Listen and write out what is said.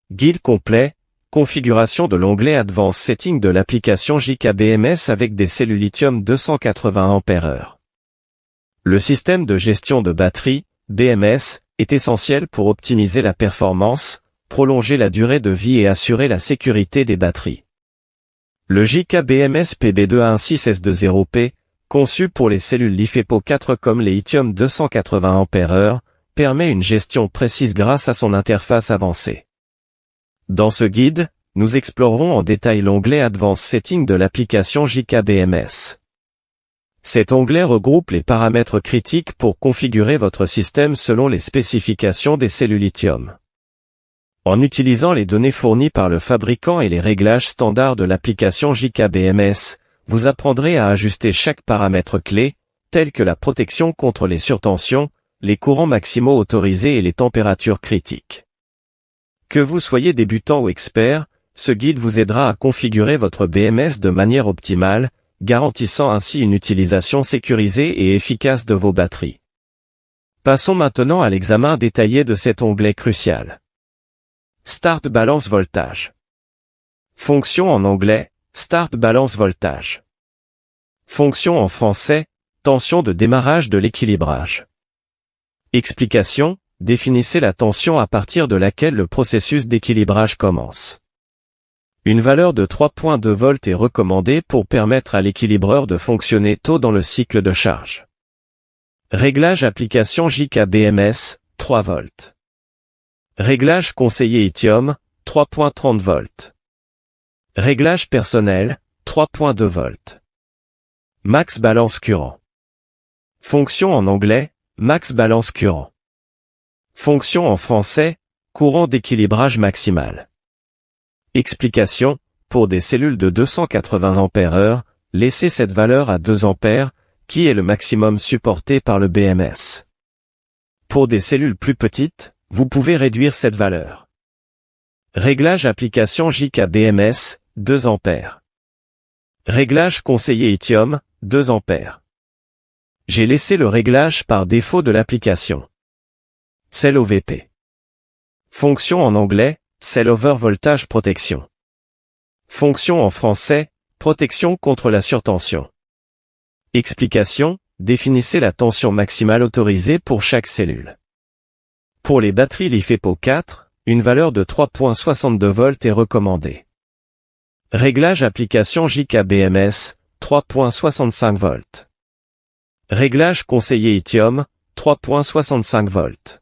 Guide complet, configuration de l'onglet Advanced Setting de l'application JK-BMS avec des cellules lithium 280 Ah. Le système de gestion de batterie, BMS, est essentiel pour optimiser la performance, prolonger la durée de vie et assurer la sécurité des batteries. Le JK-BMS PB216S20P, conçu pour les cellules LiFePO4 comme les lithium 280 Ah, permet une gestion précise grâce à son interface avancée. Dans ce guide, nous explorerons en détail l'onglet Advanced Setting de l'application JK-BMS. Cet onglet regroupe les paramètres critiques pour configurer votre système selon les spécifications des cellules lithium. En utilisant les données fournies par le fabricant et les réglages standards de l'application JK-BMS, vous apprendrez à ajuster chaque paramètre clé, tel que la protection contre les surtensions, les courants maximaux autorisés et les températures critiques. Que vous soyez débutant ou expert, ce guide vous aidera à configurer votre BMS de manière optimale, garantissant ainsi une utilisation sécurisée et efficace de vos batteries. Passons maintenant à l'examen détaillé de cet onglet crucial. Start Balance Voltage. Fonction en anglais, Start Balance Voltage. Fonction en français, tension de démarrage de l'équilibrage. Explication, définissez la tension à partir de laquelle le processus d'équilibrage commence. Une valeur de 3.2 volts est recommandée pour permettre à l'équilibreur de fonctionner tôt dans le cycle de charge. Réglage application JK-BMS, 3 volts. Réglage conseillé lithium, 3.30 volts. Réglage personnel, 3.2 volts. Max balance courant. Fonction en anglais, Max balance courant. Fonction en français, courant d'équilibrage maximal. Explication, pour des cellules de 280 Ah, laissez cette valeur à 2 A, qui est le maximum supporté par le BMS. Pour des cellules plus petites, vous pouvez réduire cette valeur. Réglage application JK-BMS, 2 A. Réglage conseillé lithium, 2 A. J'ai laissé le réglage par défaut de l'application. Cell OVP. Fonction en anglais, Cell Over Voltage Protection. Fonction en français, protection contre la surtension. Explication, définissez la tension maximale autorisée pour chaque cellule. Pour les batteries LiFePO4, une valeur de 3.62 volts est recommandée. Réglage application JK-BMS, 3.65 volts. Réglage conseillé lithium, 3.65 volts.